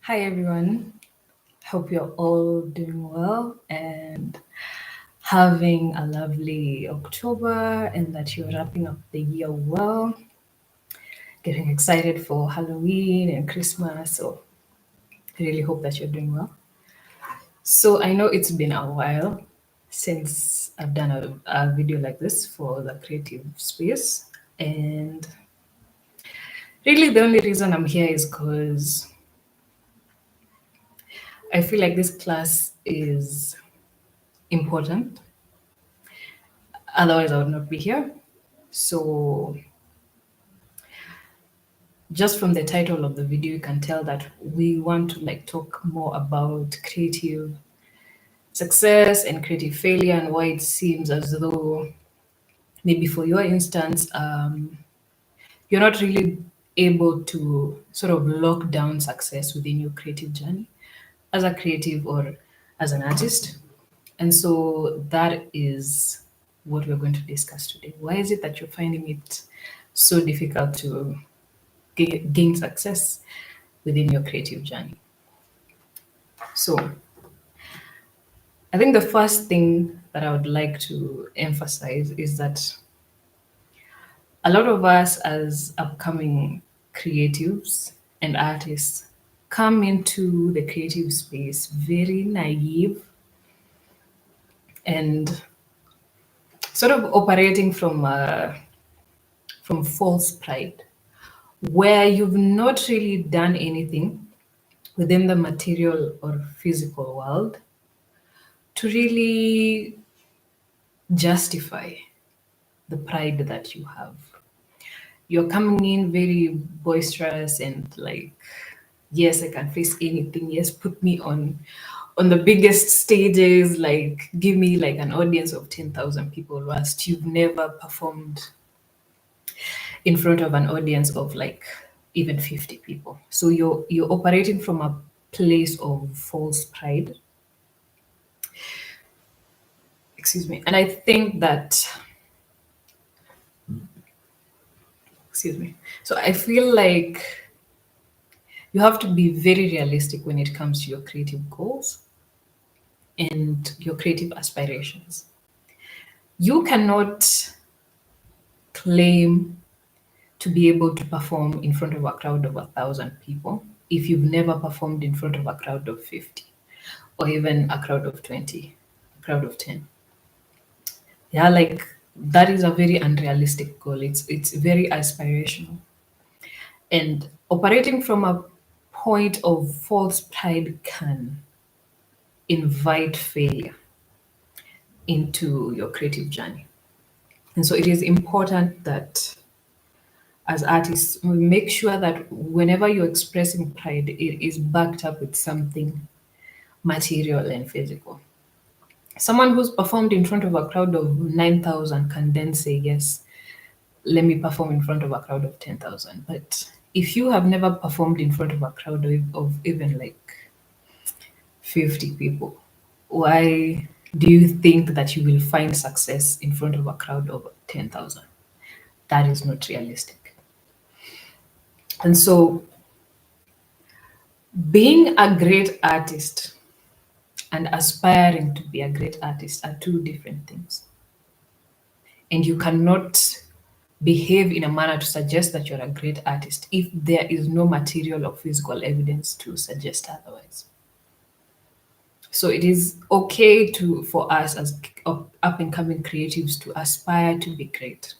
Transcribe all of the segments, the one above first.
Hi everyone. Hope you're all doing well and having a lovely October and that you're wrapping up the year well, getting excited for Halloween and Christmas. So I really hope that you're doing well. So I know it's been a while since I've done a video like this for the creative space. And really the only reason I'm here is because I feel like this class is important. Otherwise, I would not be here. So, just from the title of the video, you can tell that we want to talk more about creative success and creative failure and why it seems as though maybe for your instance, you're not really able to sort of lock down success within your creative journey as a creative or as an artist. And so that is what we're going to discuss today. Why is it that you're finding it so difficult to gain success within your creative journey? So, I think the first thing that I would like to emphasize is that a lot of us, as upcoming creatives and artists, come into the creative space very naive and sort of operating from false pride, where you've not really done anything within the material or physical world to really justify the pride that you have. You're coming in very boisterous and yes, I can face anything. Yes, put me on the biggest stages, like give me like an audience of 10,000 people, whilst you've never performed in front of an audience of like even 50 people. So you're operating from a place of false pride. Excuse me. And I think that excuse me. So I feel like you have to be very realistic when it comes to your creative goals and your creative aspirations. You cannot claim to be able to perform in front of a crowd of 1,000 people if you've never performed in front of a crowd of 50 or even a crowd of 20, a crowd of 10. Yeah, like that is a very unrealistic goal. It's very aspirational. And operating from a point of false pride can invite failure into your creative journey. And so it is important that as artists, we make sure that whenever you're expressing pride, it is backed up with something material and physical. Someone who's performed in front of a crowd of 9,000 can then say, yes, let me perform in front of a crowd of 10,000. But if you have never performed in front of a crowd of even like 50 people, why do you think that you will find success in front of a crowd of 10,000? That is not realistic. And so, being a great artist and aspiring to be a great artist are two different things. And you cannot behave in a manner to suggest that you're a great artist if there is no material or physical evidence to suggest otherwise. So it is okay for us as up and coming creatives to aspire to be great,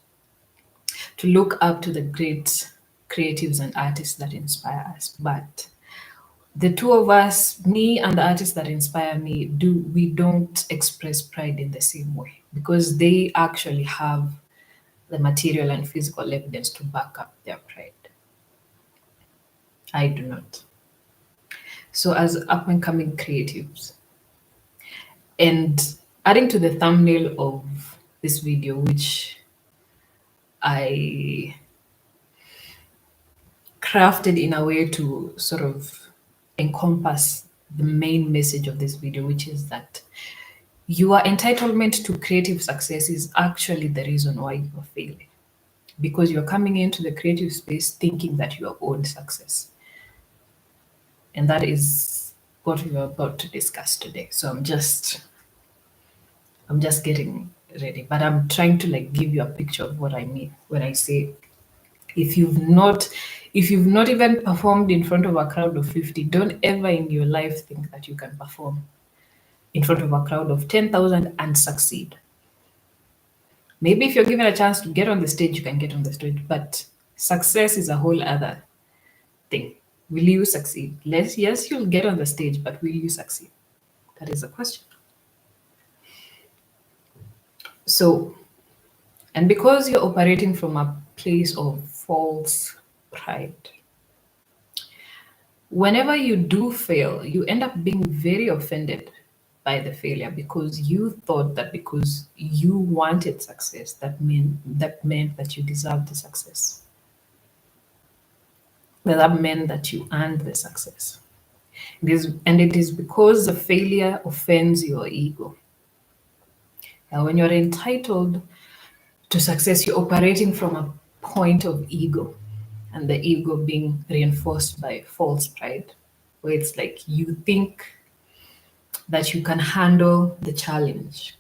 to look up to the great creatives and artists that inspire us. But the two of us, me and the artists that inspire me, we don't express pride in the same way because they actually have the material and physical evidence to back up their pride. I do not. So as up and coming creatives, and adding to the thumbnail of this video, which I crafted in a way to sort of encompass the main message of this video, which is that your entitlement to creative success is actually the reason why you are failing. Because you're coming into the creative space thinking that you are owed success. And that is what we are about to discuss today. So I'm just getting ready, but I'm trying to like give you a picture of what I mean when I say if you've not even performed in front of a crowd of 50, don't ever in your life think that you can perform in front of a crowd of 10,000 and succeed. Maybe if you're given a chance to get on the stage, you can get on the stage, but success is a whole other thing. Will you succeed? Yes, you'll get on the stage, but will you succeed? That is the question. So, and because you're operating from a place of false pride, whenever you do fail, you end up being very offended by the failure because you thought that because you wanted success, that meant that you deserved the success. That meant that you earned the success. It is because the failure offends your ego. Now, when you're entitled to success, you're operating from a point of ego, and the ego being reinforced by false pride, where it's like you think that you can handle the challenge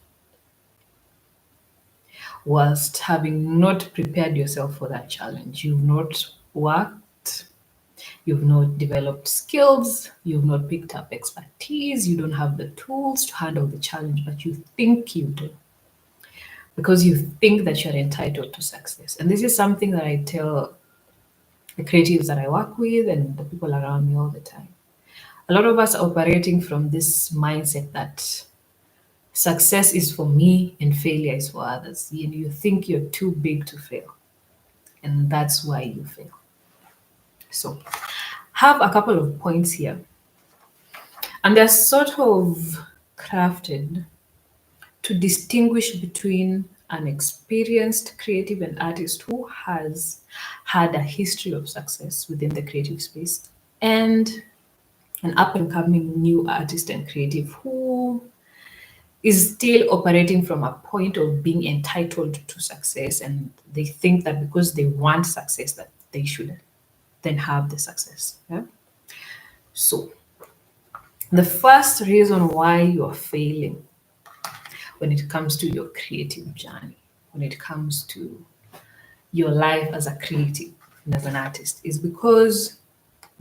whilst having not prepared yourself for that challenge. You've not worked, you've not developed skills, you've not picked up expertise, you don't have the tools to handle the challenge, but you think you do because you think that you're entitled to success. And this is something that I tell the creatives that I work with and the people around me all the time. A lot of us are operating from this mindset that success is for me and failure is for others. You think you're too big to fail, and that's why you fail. So, have a couple of points here, and they're sort of crafted to distinguish between an experienced creative and artist who has had a history of success within the creative space and an up and coming new artist and creative who is still operating from a point of being entitled to success, and they think that because they want success that they should then have the success. Yeah? So the first reason why you're failing when it comes to your creative journey, when it comes to your life as a creative and as an artist, is because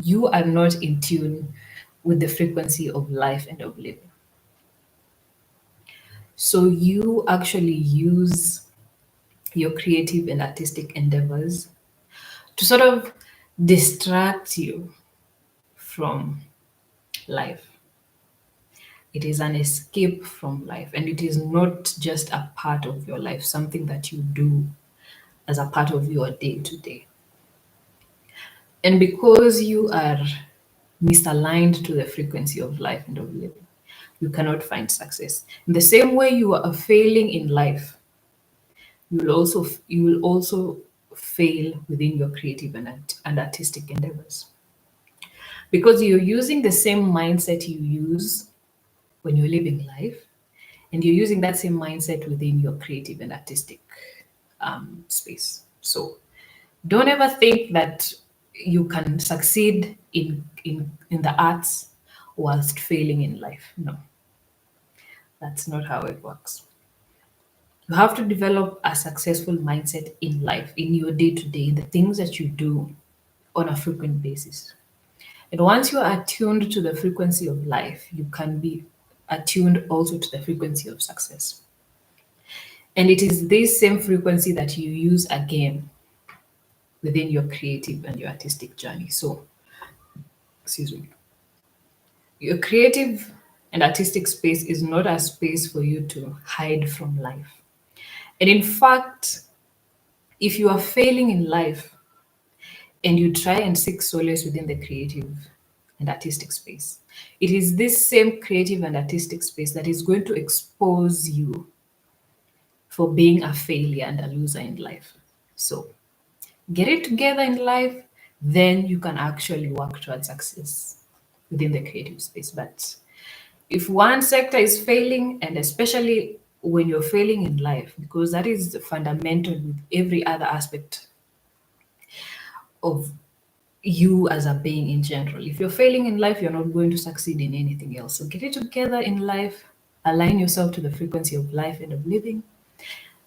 you are not in tune with the frequency of life and of living. So you actually use your creative and artistic endeavors to sort of distract you from life. It is an escape from life, and it is not just a part of your life, something that you do as a part of your day to day. And because you are misaligned to the frequency of life and of living, you cannot find success. In the same way you are failing in life, you will also fail within your creative and artistic endeavors. Because you're using the same mindset you use when you're living life, and you're using that same mindset within your creative and artistic space. So don't ever think that you can succeed in the arts whilst failing in life. No, that's not how it works. You have to develop a successful mindset in life, in your day to day, the things that you do on a frequent basis. And once you are attuned to the frequency of life, you can be attuned also to the frequency of success. And it is this same frequency that you use again within your creative and your artistic journey. So, excuse me, your creative and artistic space is not a space for you to hide from life. And in fact, if you are failing in life and you try and seek solace within the creative and artistic space, it is this same creative and artistic space that is going to expose you for being a failure and a loser in life. So get it together in life, then you can actually work towards success within the creative space. But if one sector is failing, and especially when you're failing in life, because that is fundamental with every other aspect of you as a being in general. If you're failing in life, you're not going to succeed in anything else. So get it together in life, align yourself to the frequency of life and of living.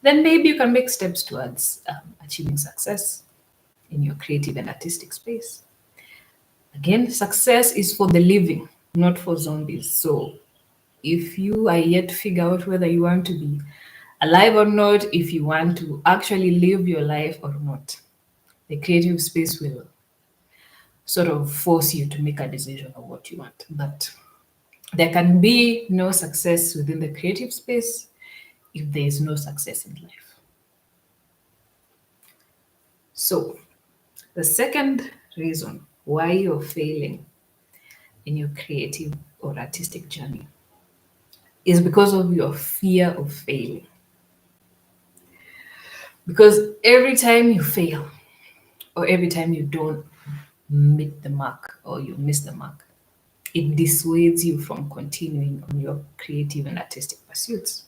Then maybe you can make steps towards achieving success in your creative and artistic space. Again, success is for the living, not for zombies. So if you are yet to figure out whether you want to be alive or not, if you want to actually live your life or not, the creative space will sort of force you to make a decision of what you want. But there can be no success within the creative space if there is no success in life. So, the second reason why you're failing in your creative or artistic journey is because of your fear of failing. Because every time you fail, or every time you don't meet the mark or you miss the mark, it dissuades you from continuing on your creative and artistic pursuits.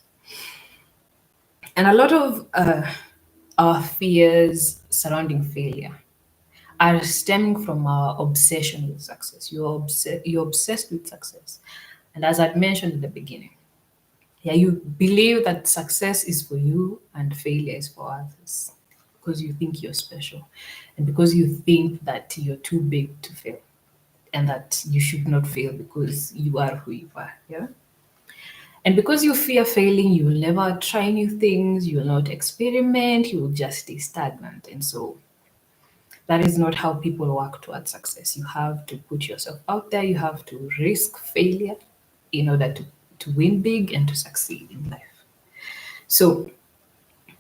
And a lot of our fears surrounding failure are stemming from our obsession with success. You're obsessed with success. And as I'd mentioned in the beginning, yeah, you believe that success is for you and failure is for others because you think you're special and because you think that you're too big to fail and that you should not fail because you are who you are. Yeah. And because you fear failing, you will never try new things, you will not experiment, you will just stay stagnant. And so that is not how people work towards success. You have to put yourself out there, you have to risk failure in order to win big and to succeed in life. So,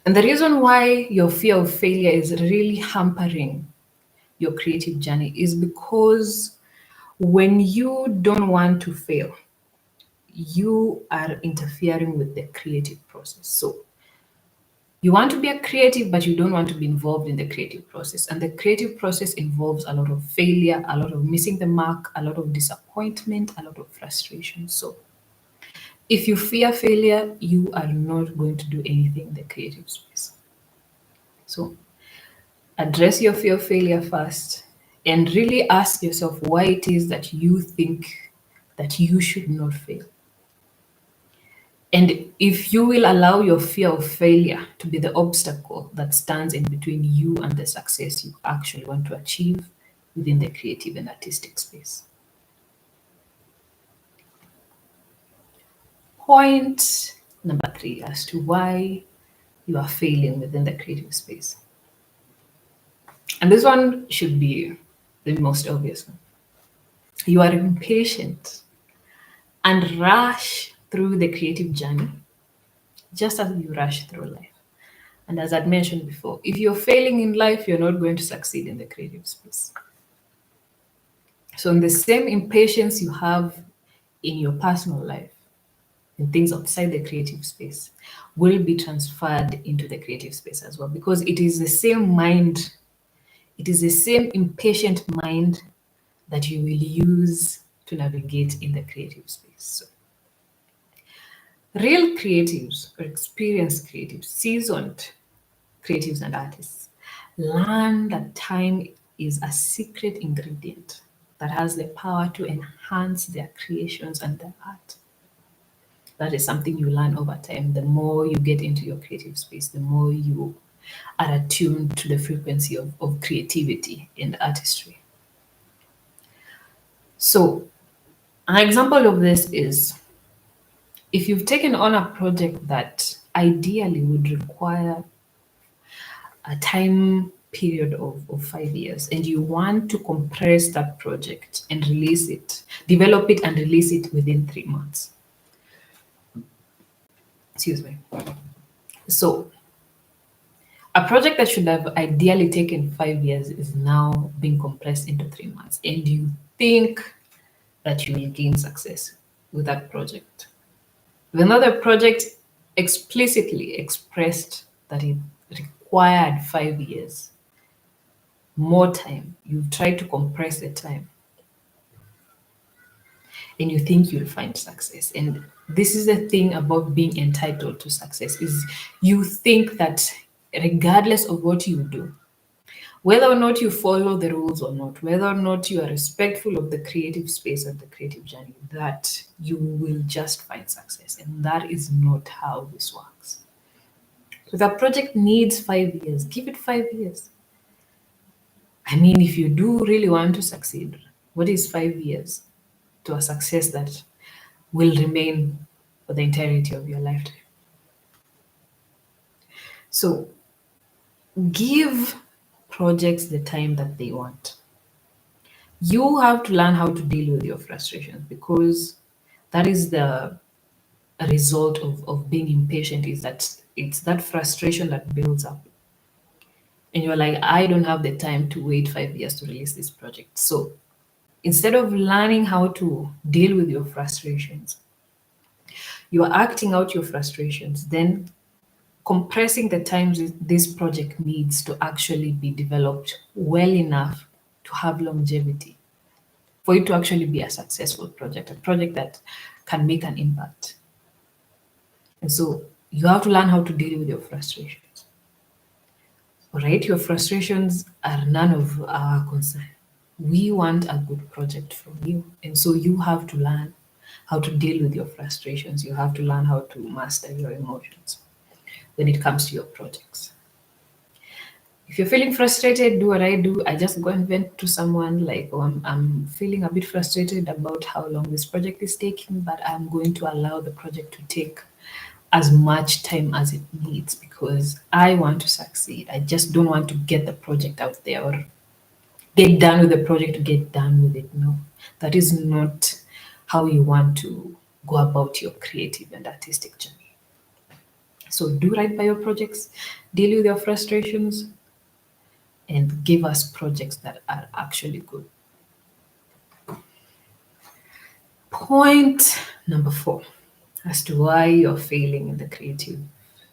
and the reason why your fear of failure is really hampering your creative journey is because when you don't want to fail, you are interfering with the creative process. So you want to be a creative, but you don't want to be involved in the creative process. And the creative process involves a lot of failure, a lot of missing the mark, a lot of disappointment, a lot of frustration. So if you fear failure, you are not going to do anything in the creative space. So address your fear of failure first and really ask yourself why it is that you think that you should not fail. And if you will allow your fear of failure to be the obstacle that stands in between you and the success you actually want to achieve within the creative and artistic space. Point number 3 as to why you are failing within the creative space. And this one should be the most obvious one. You are impatient and rush through the creative journey just as you rush through life. And as I'd mentioned before, if you're failing in life, you're not going to succeed in the creative space. So, in the same impatience you have in your personal life, in things outside the creative space, will be transferred into the creative space as well, because it is the same mind, it is the same impatient mind that you will use to navigate in the creative space. So, real creatives or experienced creatives, seasoned creatives and artists, learn that time is a secret ingredient that has the power to enhance their creations and their art. That is something you learn over time. The more you get into your creative space, the more you are attuned to the frequency of creativity and artistry. So, an example of this is if you've taken on a project that ideally would require a time period of 5 years and you want to compress that project and release it, develop it and release it within 3 months. Excuse me. So a project that should have ideally taken 5 years is now being compressed into 3 months, and you think that you will gain success with that project. When another project explicitly expressed that it required 5 years, more time, you've tried to compress the time, and you think you'll find success. And this is the thing about being entitled to success, is you think that regardless of what you do, Whether or not you follow the rules or not, whether or not you are respectful of the creative space and the creative journey, that you will just find success. And that is not how this works. If a project needs 5 years, give it 5 years. I mean, if you do really want to succeed, what is 5 years to a success that will remain for the entirety of your lifetime? So give projects the time that they want. You have to learn how to deal with your frustrations, because that is the result of being impatient, is that it's that frustration that builds up. And you're like, I don't have the time to wait 5 years to release this project. So instead of learning how to deal with your frustrations, you are acting out your frustrations, then compressing the times this project needs to actually be developed well enough to have longevity, for it to actually be a successful project, a project that can make an impact. And so you have to learn how to deal with your frustrations. All right, your frustrations are none of our concern. We want a good project from you. And so you have to learn how to deal with your frustrations. You have to learn how to master your emotions when it comes to your projects. If you're feeling frustrated, do what I do. I just go and vent to someone like, oh, I'm feeling a bit frustrated about how long this project is taking, but I'm going to allow the project to take as much time as it needs because I want to succeed. I just don't want to get the project out there or get done with the project to get done with it. No, that is not how you want to go about your creative and artistic journey. So do right by your projects, deal with your frustrations, and give us projects that are actually good. Point number 4, as to why you're failing in the creative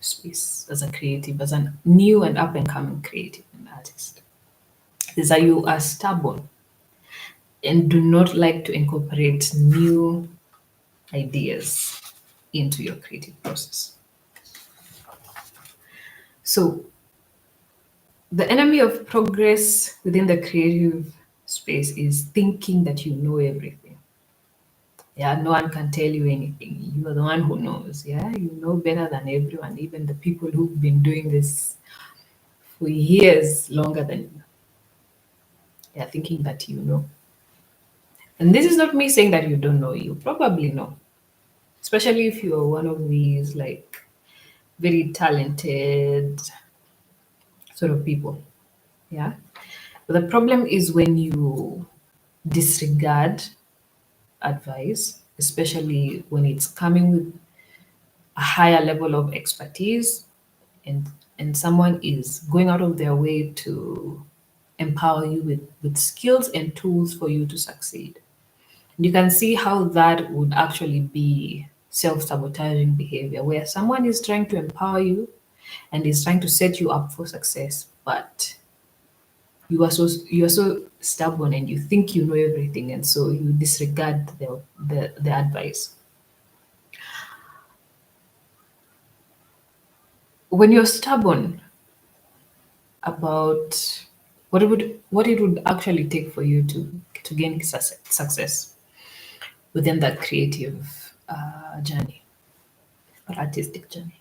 space as a creative, as a new and up and coming creative and artist, is that you are stubborn and do not like to incorporate new ideas into your creative process. So, the enemy of progress within the creative space is thinking that you know everything. Yeah, no one can tell you anything. You are the one who knows. Yeah, you know better than everyone, even the people who've been doing this for years longer than you. They are thinking that you know. And this is not me saying that you don't know. You probably know, especially if you're one of these like very talented sort of people. Yeah. But the problem is when you disregard advice, especially when it's coming with a higher level of expertise, and someone is going out of their way to empower you with skills and tools for you to succeed. You can see how that would actually be self-sabotaging behavior, where someone is trying to empower you and is trying to set you up for success, but you are so stubborn and you think you know everything, and so you disregard the advice. When you're stubborn about what it would actually take for you to gain success within that creative journey or artistic journey,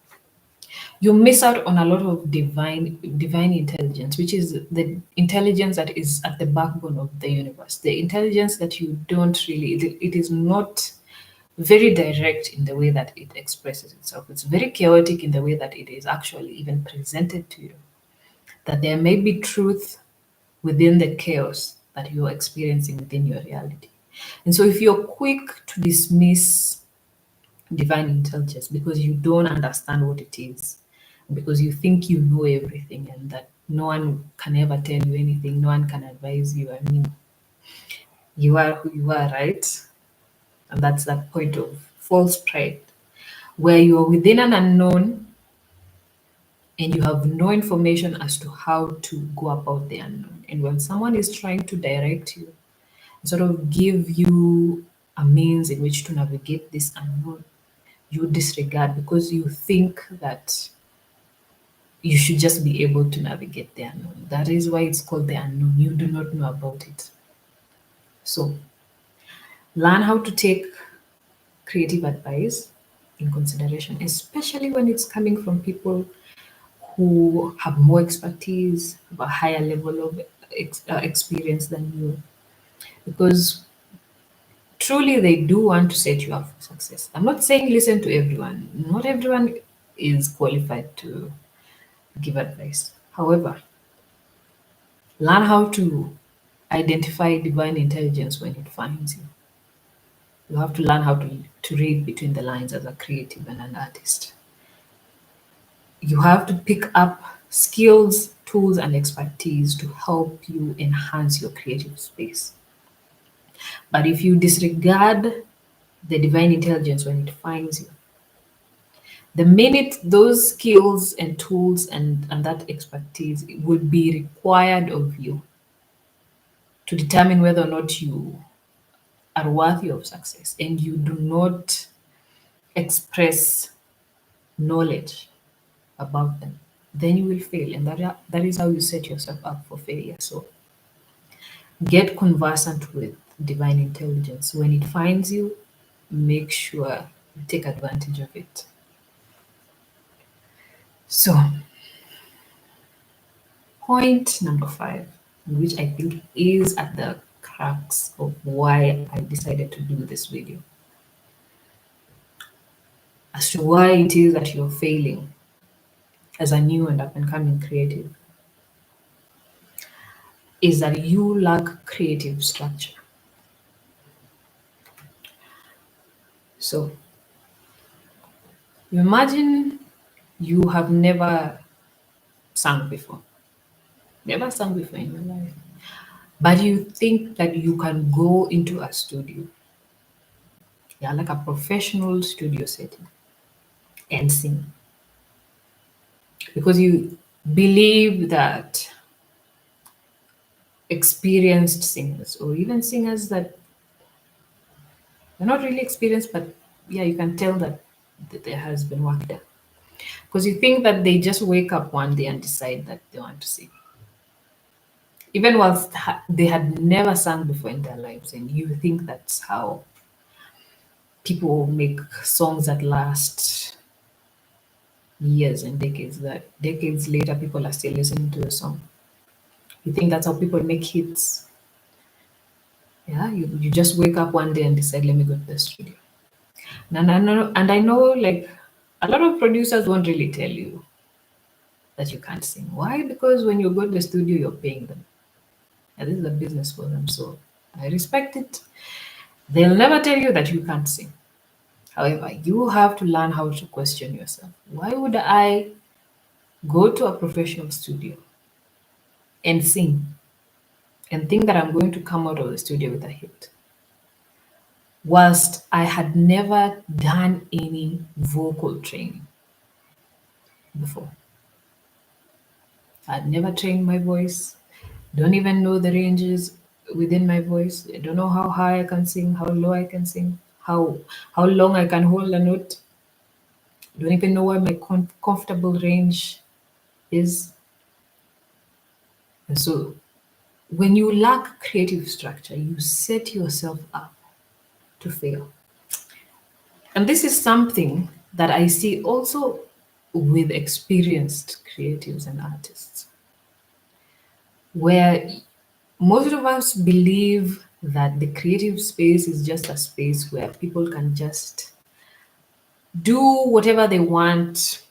you miss out on a lot of divine intelligence, which is the intelligence that is at the backbone of the universe, the intelligence that you don't really, it is not very direct in the way that it expresses itself. It's very chaotic in the way that it is actually even presented to you, that there may be truth within the chaos that you're experiencing within your reality. And so if you're quick to dismiss divine intelligence because you don't understand what it is, because you think you know everything and that no one can ever tell you anything, no one can advise you. I mean, you are who you are, right? And that's that point of false pride, where you are within an unknown and you have no information as to how to go about the unknown. And when someone is trying to direct you, sort of give you a means in which to navigate this unknown, you disregard because you think that you should just be able to navigate the unknown. That is why it's called the unknown. You do not know about it. So learn how to take creative advice in consideration, especially when it's coming from people who have more expertise, have a higher level of experience than you, because truly they do want to set you up for success. I'm not saying listen to everyone. Not everyone is qualified to give advice. However, learn how to identify divine intelligence when it finds you. You have to learn how to read between the lines as a creative and an artist. You have to pick up skills, tools, and expertise to help you enhance your creative space. But if you disregard the divine intelligence when it finds you, the minute those skills and tools and that expertise would be required of you to determine whether or not you are worthy of success, and you do not express knowledge about them, then you will fail. And that is how you set yourself up for failure. So get conversant with divine intelligence. When it finds you, make sure you take advantage of it. So, point number 5, which I think is at the crux of why I decided to do this video, as to why it is that you're failing as a new and up and coming creative, is that you lack creative structure. So, imagine you have never sung before, never sung before in your life, but you think that you can go into a studio, yeah, like a professional studio setting, and sing because you believe that experienced singers, or even singers that are not really experienced, but yeah, you can tell that there has been work done, because you think that they just wake up one day and decide that they want to sing, even whilst they had never sung before in their lives, and you think that's how people make songs that last years and decades, that decades later people are still listening to the song. You think that's how people make hits. Yeah, you just wake up one day and decide, let me go to the studio. And I know like a lot of producers won't really tell you that you can't sing. Why? Because when you go to the studio, you're paying them. And this is a business for them. So I respect it. They'll never tell you that you can't sing. However, you have to learn how to question yourself. Why would I go to a professional studio and sing and think that I'm going to come out of the studio with a hit, whilst I had never done any vocal training before? I'd never trained my voice, don't even know the ranges within my voice. I don't know how high I can sing, how low I can sing, how long I can hold a note. Don't even know what my comfortable range is. And so when you lack creative structure, you set yourself up to fail. And this is something that I see also with experienced creatives and artists, where most of us believe that the creative space is just a space where people can just do whatever they want.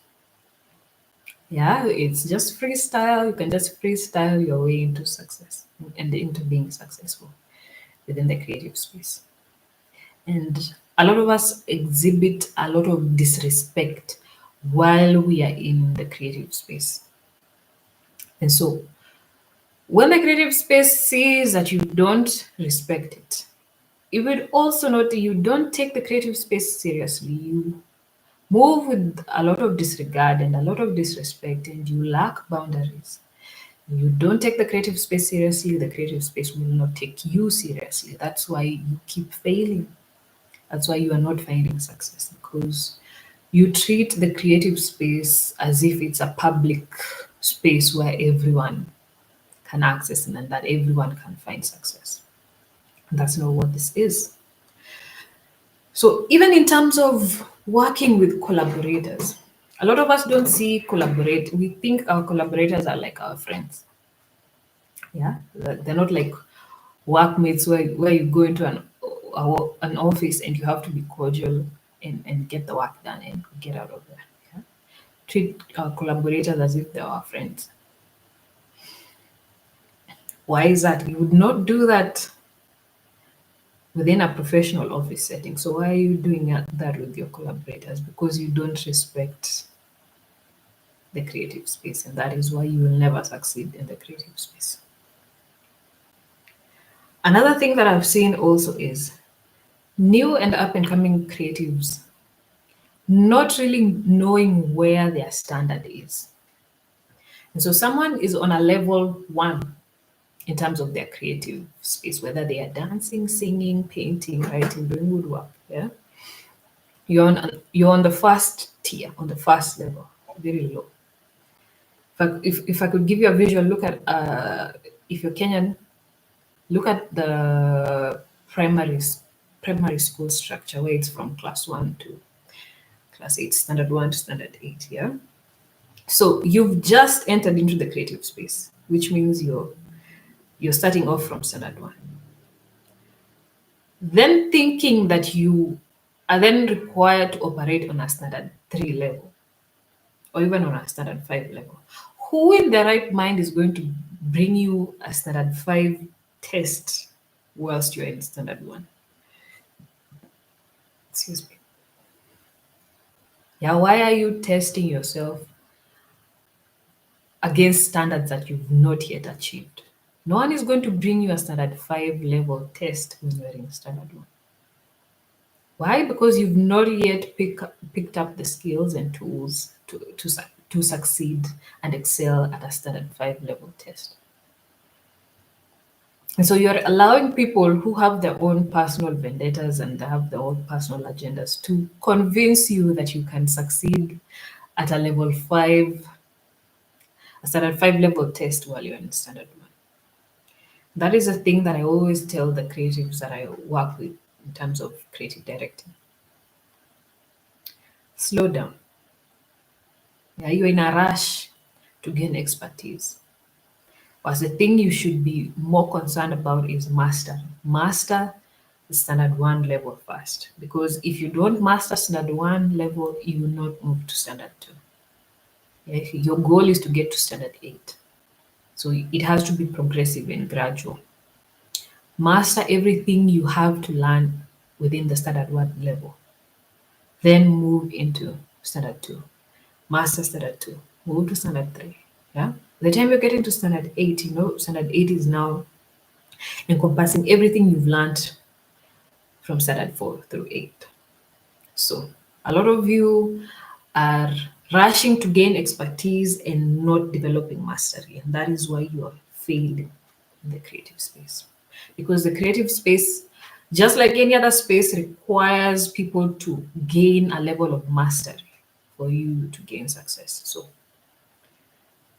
Yeah, it's just freestyle. You can just freestyle your way into success and into being successful within the creative space. And a lot of us exhibit a lot of disrespect while we are in the creative space. And so when the creative space sees that you don't respect it, you would also note you don't take the creative space seriously. You move with a lot of disregard and a lot of disrespect, and you lack boundaries. You don't take the creative space seriously, the creative space will not take you seriously. That's why you keep failing. That's why you are not finding success, because You treat the creative space as if it's a public space where everyone can access and that everyone can find success. That's not what this is. So even in terms of working with collaborators, a lot of us don't see collaborate. We think our collaborators are like our friends. Yeah, they're not like workmates where you go into an office and you have to be cordial and get the work done and get out of there. Yeah? Treat our collaborators as if they're our friends. Why is that? You would not do that within a professional office setting. So why are you doing that with your collaborators? Because you don't respect the creative space, and that is why you will never succeed in the creative space. Another thing that I've seen also is new and up and coming creatives not really knowing where their standard is. And so someone is on a level one in terms of their creative space, whether they are dancing, singing, painting, writing, doing woodwork. Yeah. You're on the first tier, on the first level, very low. If I could give you a visual, look at if you're Kenyan, look at the primary school structure where it's from class 1 to class 8, standard 1 to standard 8. Yeah. So you've just entered into the creative space, which means you're starting off from standard 1. Then thinking that you are then required to operate on a standard 3 level or even on a standard 5 level. Who in their right mind is going to bring you a standard 5 test whilst you're in standard 1? Excuse me. Yeah, why are you testing yourself against standards that you've not yet achieved? No one is going to bring you a standard 5 level test when you're in standard 1. Why? Because you've not yet picked up the skills and tools to succeed and excel at a standard 5 level test. And so you're allowing people who have their own personal vendettas and they have their own personal agendas to convince you that you can succeed at a level 5, a standard 5 level test while you're in standard 1. That is a thing that I always tell the creatives that I work with in terms of creative directing. Slow down. Yeah, you're in a rush to gain expertise. But the thing you should be more concerned about is master. Master the standard 1 level first. Because if you don't master standard 1 level, you will not move to standard 2. Yeah, your goal is to get to standard 8. So it has to be progressive and gradual. Master everything you have to learn within the standard 1 level. Then move into standard 2. Master standard 2. Move to standard 3. Yeah. By the time you're getting to standard 8, standard 8 is now encompassing everything you've learned from standard 4 through 8. So a lot of you are rushing to gain expertise and not developing mastery. And that is why you are failing in the creative space. Because the creative space, just like any other space, requires people to gain a level of mastery for you to gain success. So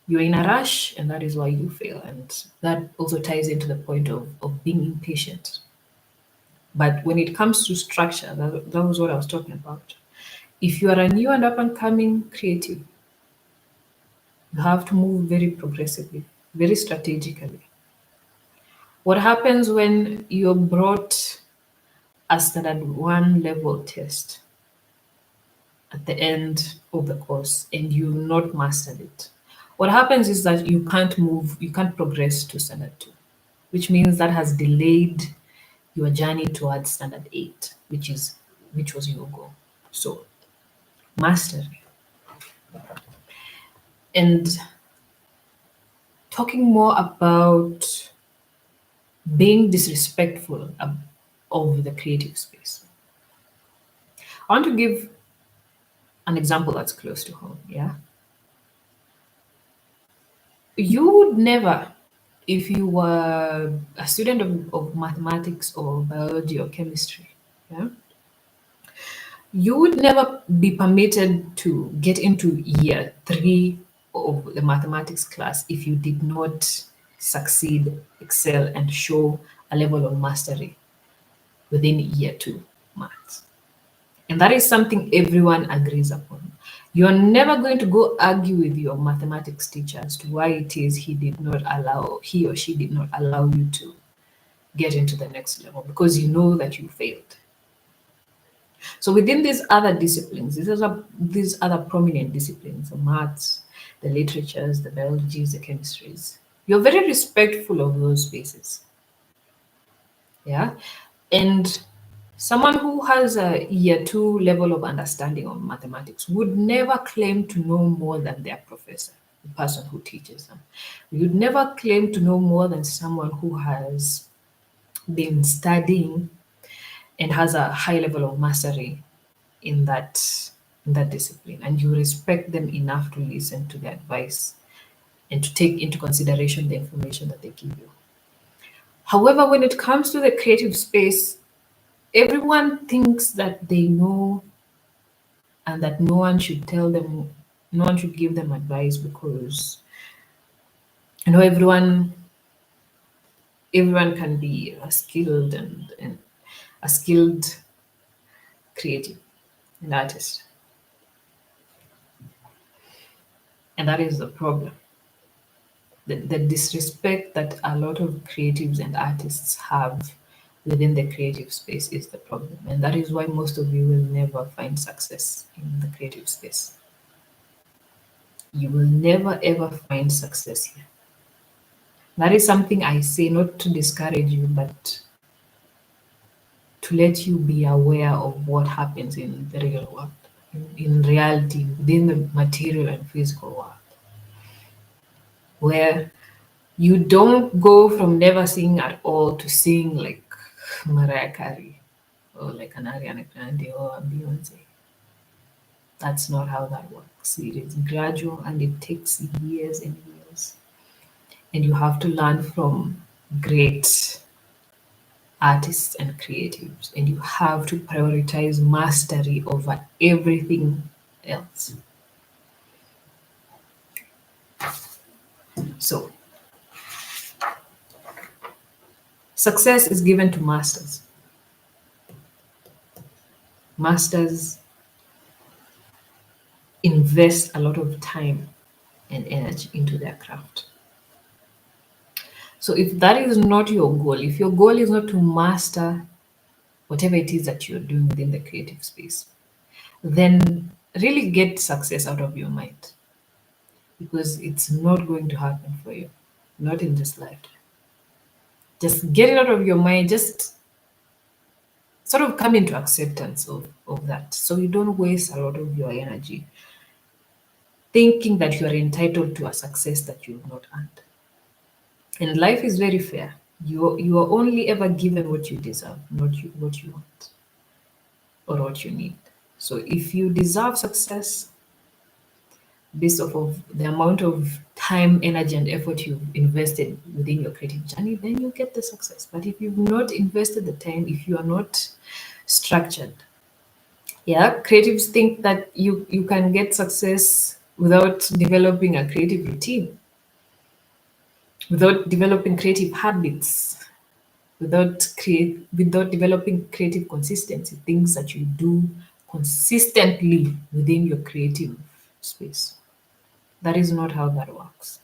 you're in a rush, and that is why you fail. And that also ties into the point of being impatient. But when it comes to structure, that was what I was talking about. If you are a new and up and coming creative, you have to move very progressively, very strategically. What happens when you're brought a standard 1 level test at the end of the course and you've not mastered it? What happens is that you can't progress to standard 2, which means that has delayed your journey towards standard 8, which was your goal. So mastery. And talking more about being disrespectful of the creative space. I want to give an example that's close to home. Yeah. You would never, if you were a student of mathematics or biology or chemistry, yeah, You would never be permitted to get into year 3 of the mathematics class if you did not succeed, excel, and show a level of mastery within year 2 maths. And that is something everyone agrees upon. You're never going to go argue with your mathematics teacher as to why it is he or she did not allow you to get into the next level, because you know that you failed. So within these other disciplines, these other prominent disciplines, the maths, the literatures, the biologies, the chemistries, you're very respectful of those spaces. Yeah. And someone who has a year 2 level of understanding of mathematics would never claim to know more than their professor, the person who teaches them. You'd never claim to know more than someone who has been studying and has a high level of mastery in that discipline, and you respect them enough to listen to their advice and to take into consideration the information that they give you. However, when it comes to the creative space, everyone thinks that they know and that no one should give them advice, because everyone can be a skilled and a skilled creative and artist. And that is the problem. The disrespect that a lot of creatives and artists have within the creative space is the problem. And that is why most of you will never find success in the creative space. You will never ever find success here. That is something I say not to discourage you, but to let you be aware of what happens in the real world, in reality, within the material and physical world, where you don't go from never singing at all to sing like Mariah Carey or like an Ariana Grande or a Beyonce. That's not how that works. It is gradual and it takes years and years. And you have to learn from great artists and creatives, and you have to prioritize mastery over everything else. So, success is given to masters. Masters invest a lot of time and energy into their craft. So, if that is not your goal, if your goal is not to master whatever it is that you're doing within the creative space, then really get success out of your mind, because it's not going to happen for you, not in this lifetime. Just get it out of your mind, just sort of come into acceptance of that, so you don't waste a lot of your energy thinking that you are entitled to a success that you've not earned. And life is very fair. You are only ever given what you deserve, not what you want or what you need. So if you deserve success based off of the amount of time, energy, and effort you've invested within your creative journey, then you get the success. But if you've not invested the time, if you are not structured, yeah, creatives think that you can get success without developing a creative routine, without developing creative habits, without developing creative consistency, things that you do consistently within your creative space. That is not how that works.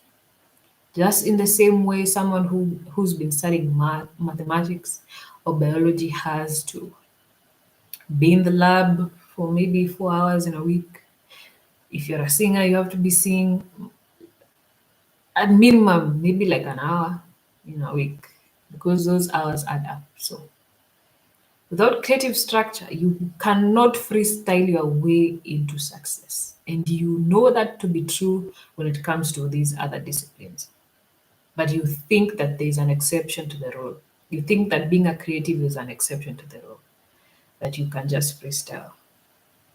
Just in the same way, someone who's been studying mathematics or biology has to be in the lab for maybe 4 hours in a week. If you're a singer, you have to be singing at minimum maybe like an hour in a week, because those hours add up. So without creative structure, you cannot freestyle your way into success. And you know that to be true when it comes to these other disciplines. But you think that there's an exception to the rule. You think that being a creative is an exception to the rule, that you can just freestyle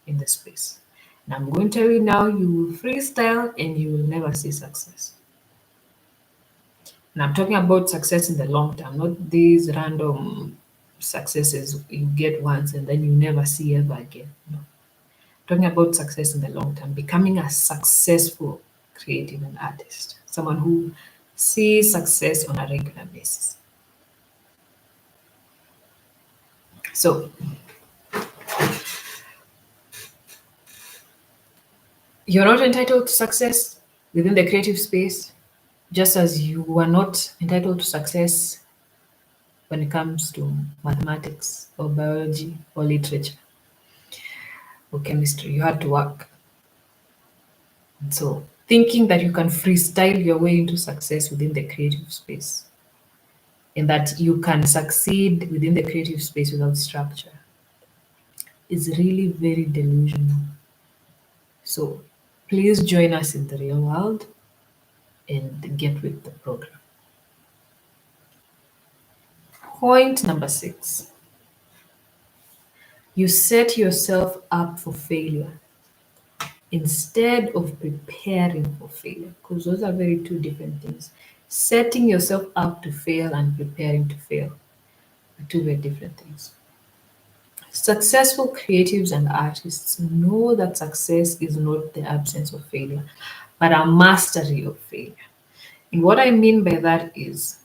in the space. And I'm going to tell you now, you will freestyle and you will never see success. And I'm talking about success in the long term, not these random successes you get once and then you never see ever again. No. Talking about success in the long term, becoming a successful creative and artist, someone who sees success on a regular basis. So you're not entitled to success within the creative space, just as you are not entitled to success when it comes to mathematics or biology or literature or chemistry. You had to work. And so thinking that you can freestyle your way into success within the creative space and that you can succeed within the creative space without structure is really very delusional. So please join us in the real world and get with the program. Point number 6. You set yourself up for failure instead of preparing for failure, because those are very two different things. Setting yourself up to fail and preparing to fail are two very different things. Successful creatives and artists know that success is not the absence of failure, but a mastery of failure. And what I mean by that is,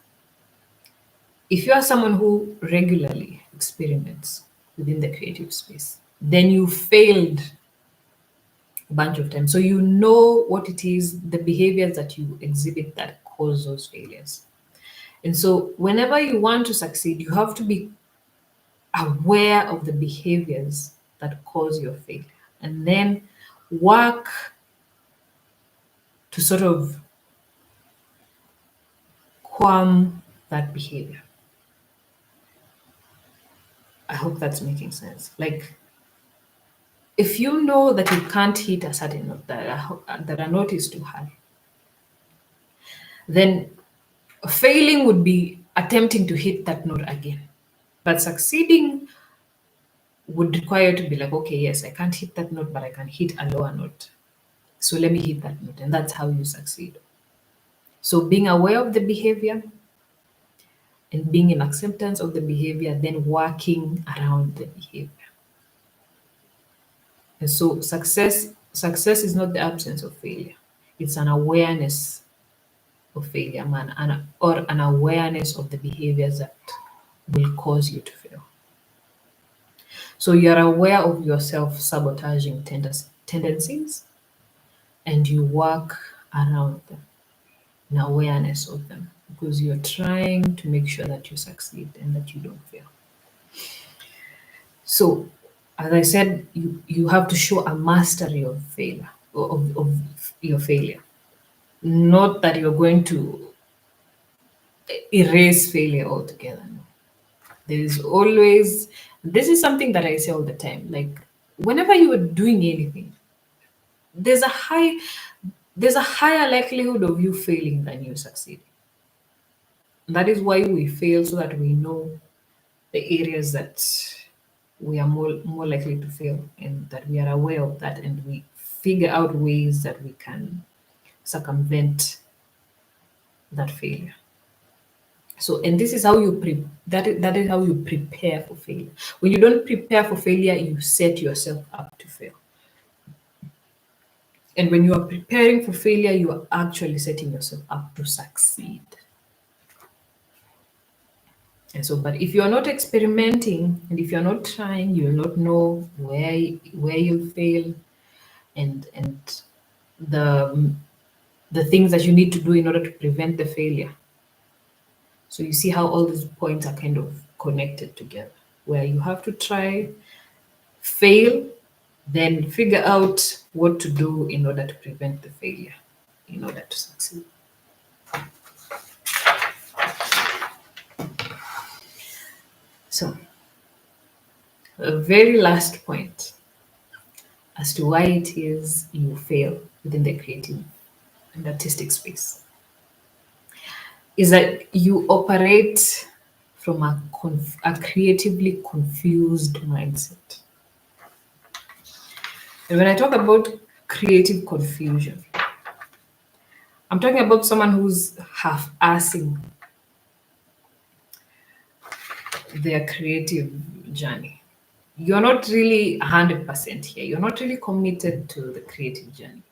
if you are someone who regularly experiments within the creative space, then you failed a bunch of times. So you know what it is, the behaviors that you exhibit that cause those failures. And so whenever you want to succeed, you have to be aware of the behaviors that cause your failure and then work to sort of calm that behavior. I hope that's making sense. Like, if you know that you can't hit a certain note, that a note is too high, then failing would be attempting to hit that note again. But succeeding would require you to be like, okay, yes, I can't hit that note, but I can hit a lower note. So let me hit that note. And that's how you succeed. So being aware of the behavior and being in acceptance of the behavior, then working around the behavior. And so success is not the absence of failure. It's an awareness of failure, or an awareness of the behaviors that will cause you to fail. So you're aware of your self-sabotaging tendencies and you work around them, in awareness of them, because you're trying to make sure that you succeed and that you don't fail. So, as I said, you have to show a mastery of failure, of your failure. Not that you're going to erase failure altogether. No. There is always, this is something that I say all the time, like whenever you are doing anything, there's a higher likelihood of you failing than you succeeding. That is why we fail, so that we know the areas that we are more likely to fail, and that we are aware of that, and we figure out ways that we can circumvent that failure. So, and this is how that is how you prepare for failure. When you don't prepare for failure, you set yourself up to fail. And when you are preparing for failure, you are actually setting yourself up to succeed. And so, but if you're not experimenting and if you're not trying, you'll not know where you'll fail, and the things that you need to do in order to prevent the failure. So you see how all these points are kind of connected together, where you have to try, fail, then figure out what to do in order to prevent the failure, in order to succeed. So, the very last point as to why it is you fail within the creative and artistic space is that you operate from a creatively confused mindset. And when I talk about creative confusion, I'm talking about someone who's half-assing their creative journey. You're not really 100% here. You're not really committed to the creative journey.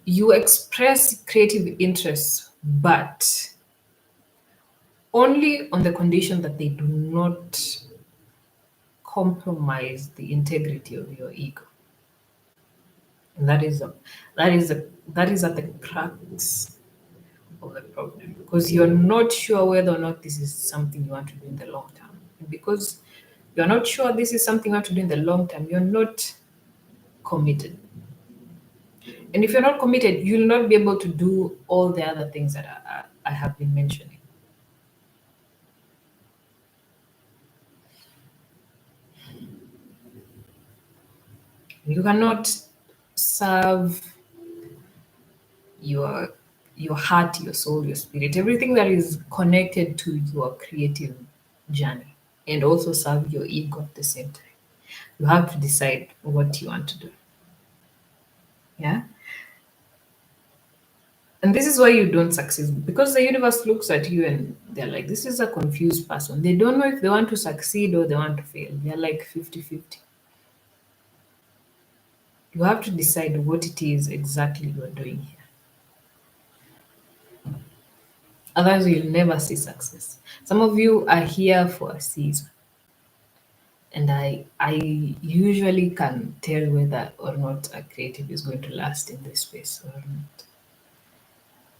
You express creative interests, but only on the condition that they do not compromise the integrity of your ego. And that is at the crux of the problem, because you're not sure whether or not this is something you want to do in the long term. And because you're not sure this is something you want to do in the long term, you're not committed. And if you're not committed, you'll not be able to do all the other things that I have been mentioning. You cannot serve your your heart, your soul, your spirit, everything that is connected to your creative journey, and also serve your ego at the same time. You have to decide what you want to do. Yeah. And this is why you don't succeed, because the universe looks at you and they're like, this is a confused person. They don't know if they want to succeed or they want to fail. They're like 50-50. You have to decide what it is exactly you're doing here. Otherwise, you'll never see success. Some of you are here for a season, and I usually can tell whether or not a creative is going to last in this space or not,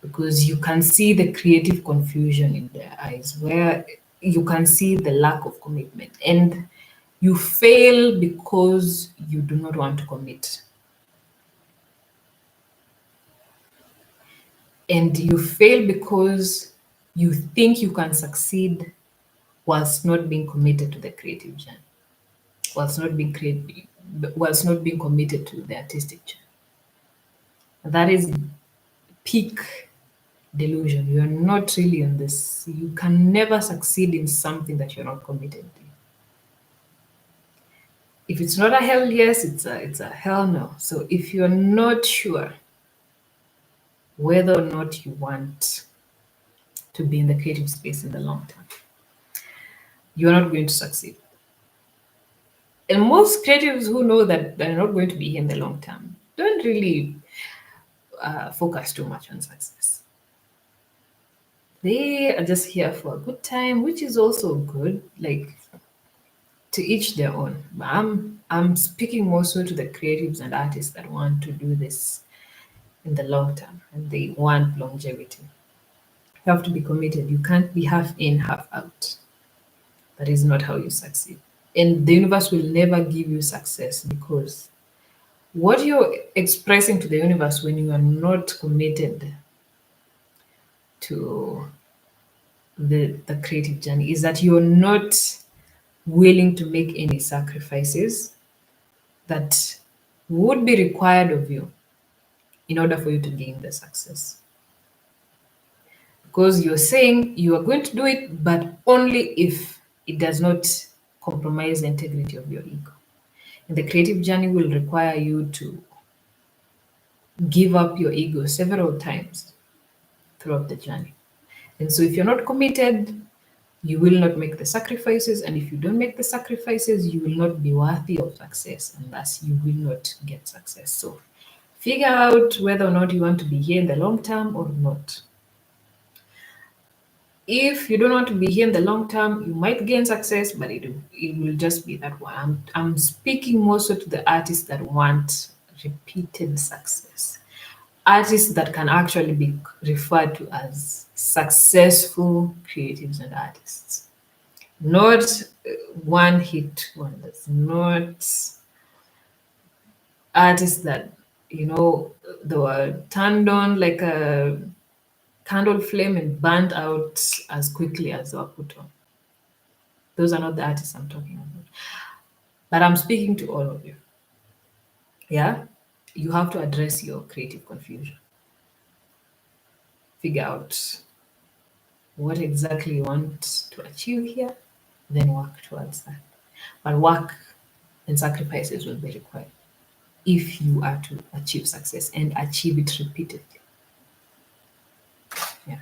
because you can see the creative confusion in their eyes, where you can see the lack of commitment, and you fail because you do not want to commit, and you fail because you think you can succeed whilst not being committed to the creative journey, whilst not being committed to the artistic journey. That is peak delusion. You are not really in this. You can never succeed in something that you're not committed to. If it's not a hell yes, it's a hell no. So if you're not sure whether or not you want to be in the creative space in the long term, you're not going to succeed. And most creatives who know that they're not going to be here in the long term don't really focus too much on success. They are just here for a good time, which is also good. Like, to each their own. But I'm speaking more so to the creatives and artists that want to do this in the long term and they want longevity. You have to be committed. You can't be half in, half out. That is not how you succeed. And the universe will never give you success, because what you're expressing to the universe when you are not committed to the creative journey is that you're not willing to make any sacrifices that would be required of you in order for you to gain the success. Because you're saying you are going to do it, but only if it does not compromise the integrity of your ego. And the creative journey will require you to give up your ego several times throughout the journey. And so if you're not committed, you will not make the sacrifices. And if you don't make the sacrifices, you will not be worthy of success, and thus you will not get success. So figure out whether or not you want to be here in the long term or not. If you don't want to be here in the long term, you might gain success, but it will just be that one. I'm speaking more so to the artists that want repeated success. Artists that can actually be referred to as successful creatives and artists. Not one hit wonders, not artists that, they were turned on like a candle flame and burnt out as quickly as they were put on. Those are not the artists I'm talking about. But I'm speaking to all of you. Yeah? You have to address your creative confusion. Figure out what exactly you want to achieve here, then work towards that. But work and sacrifices will be required if you are to achieve success and achieve it repeatedly. Yeah.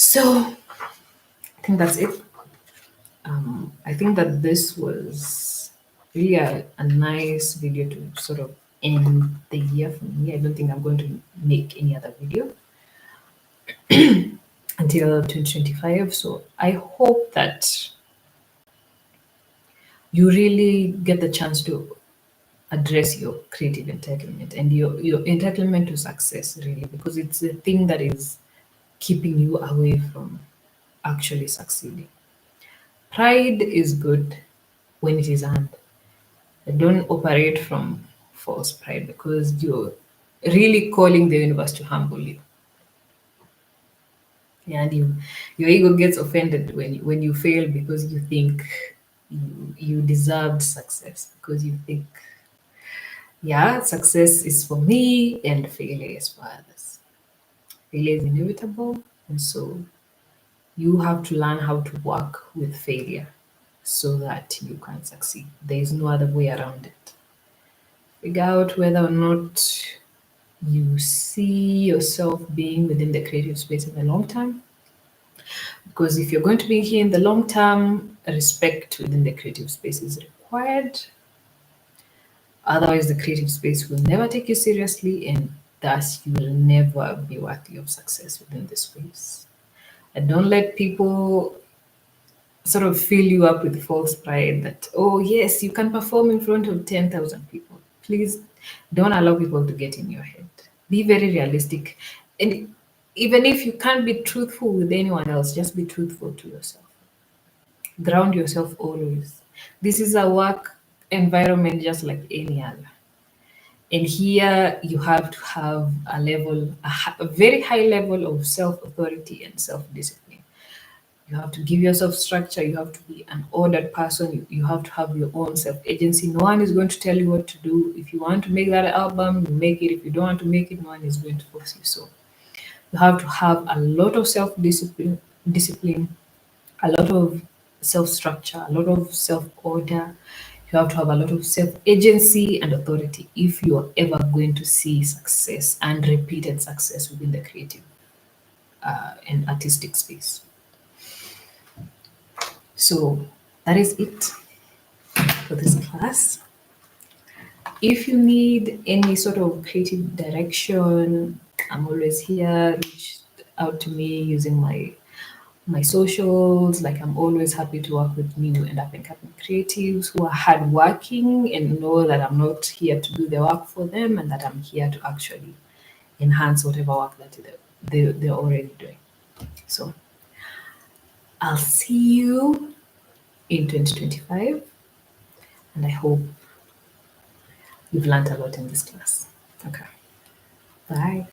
So I think that's it. I think that this was really a nice video to sort of end the year for me. I don't think I'm going to make any other video until 2025. So I hope that you really get the chance to address your creative entitlement and your entitlement to success, really, because it's the thing that is keeping you away from actually succeeding. Pride is good when it is earned. Don't operate from false pride because you're really calling the universe to humble you. Yeah, and your ego gets offended when you fail because you think you deserved success, because you think, yeah, success is for me and failure is for others. Failure is inevitable, and so you have to learn how to work with failure so that you can succeed. There is no other way around it. Figure out whether or not you see yourself being within the creative space in the long term. Because if you're going to be here in the long term, respect within the creative space is required. Otherwise, the creative space will never take you seriously, and thus you will never be worthy of success within the space. And don't let people sort of fill you up with false pride that, oh, yes, you can perform in front of 10,000 people. Please don't allow people to get in your head. Be very realistic. And even if you can't be truthful with anyone else, just be truthful to yourself. Ground yourself always. This is a work environment just like any other. And here you have to have a very high level of self authority and self discipline. You have to give yourself structure. You have to be an ordered person. You have to have your own self agency. No one is going to tell you what to do. If you want to make that album, you make it. If you don't want to make it, no one is going to force you. So you have to have a lot of self discipline, a lot of self structure, a lot of self order. You have to have a lot of self agency and authority if you are ever going to see success and repeated success within the creative and artistic space. So that is it for this class. If you need any sort of creative direction, I'm always here. Reach out to me using my socials. Like, I'm always happy to work with new and up and coming creatives who are hardworking and know that I'm not here to do the work for them, and that I'm here to actually enhance whatever work that they're already doing. So I'll see you in 2025, and I hope you've learned a lot in this class. Okay. Bye.